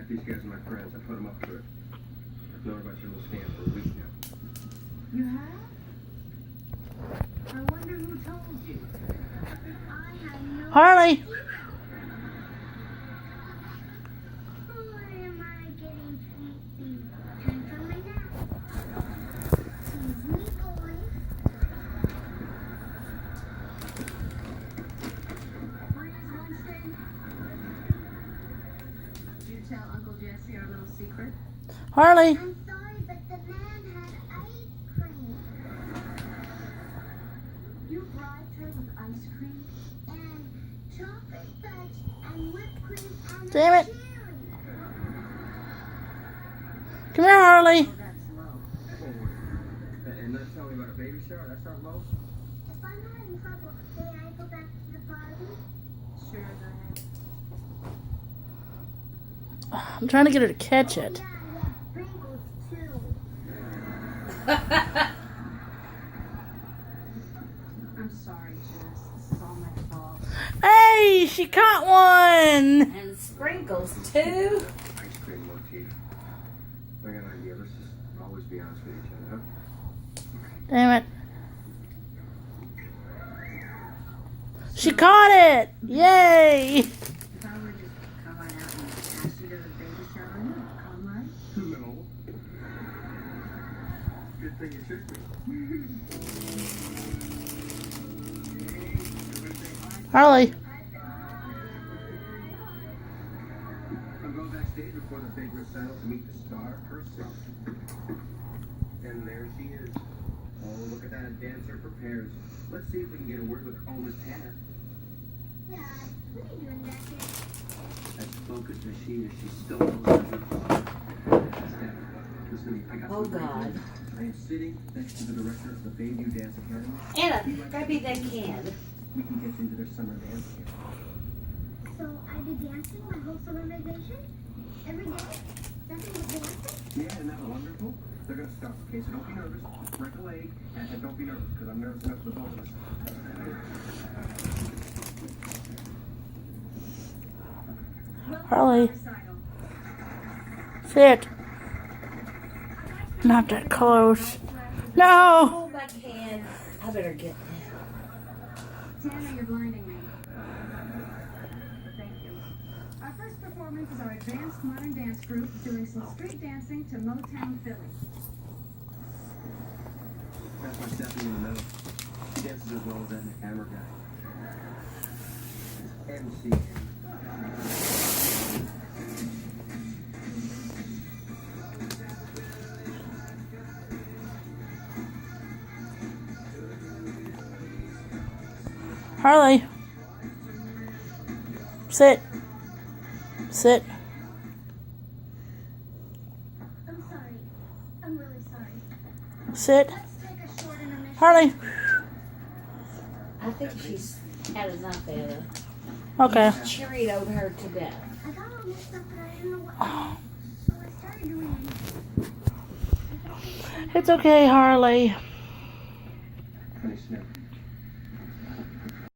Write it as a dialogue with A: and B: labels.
A: These guys are my friends. I put them up for it. I've known about your little stand for a week now.
B: You have? I wonder who told you. I have no
C: Harley.
B: Why am I getting sleepy? Time for my nap. Tease me, boys. Freeze, Wednesday. Did you tell Uncle Jesse our little secret?
C: Harley.
B: I'm sorry, but the man had ice cream. You bribed her with ice cream? And chocolate fudge and whipped cream and
C: Damn it.
B: cherry.
C: Come here, Harley.
B: Oh, that's low.
A: And not tell me about a baby shower? That's not low?
B: If I'm not in trouble, may I go back to the party? Sure, go ahead.
C: I'm trying to get her to catch it.
B: Yeah, sprinkles too. I'm sorry, Jess. This is all my fault.
C: Hey, she caught one.
D: And sprinkles too.
A: Ice cream motif. I got an idea. Let's just always be honest with each other, huh?
C: Damn it. She caught it. Yay.
B: If I were just come on out and ask you to the baby shower, you'd come, right?
A: No. Good thing you took me.
C: Harley.
A: I'm going backstage before the big recital to meet the star herself. And there she is. Oh, look at that dancer prepares. Let's see if we can get a word with Homer's Hannah.
B: Yeah, what are you doing back here?
A: As focused as she is, she still knows how to do it. Listen to me, I got
D: Oh,
A: some great
D: God.
A: news. I am sitting next to the director of the Bayview Dance Academy.
D: Anna, maybe they can.
A: We can get into their summer dance camp.
B: So I'd be dancing my whole summer vacation? Every day? Nothing but dancing?
A: Yeah, isn't that wonderful? They're going to stop, okay? So don't be nervous. Break a leg, and don't be nervous, because I'm nervous enough for both of us.
C: Harley. Sit. Not that close. No.
D: Hold my hand. I better get that.
B: Tana, you're blinding me. Thank you. Our first performance is our advanced modern dance group doing some street dancing to Motown Philly.
A: That's my Stephanie in the middle. She dances as well as that hammer guy. MC.
C: Harley. Sit. Sit.
B: I'm sorry. I'm really sorry.
C: Sit.
B: Let's take a short intermission.
C: Harley.
D: I think she's had enough of it.
C: Okay.
D: Cheerioed her to death.
B: I got all mixed up, but I didn't know what to do. So I started doing
C: It's okay, Harley.
A: Funny sniff.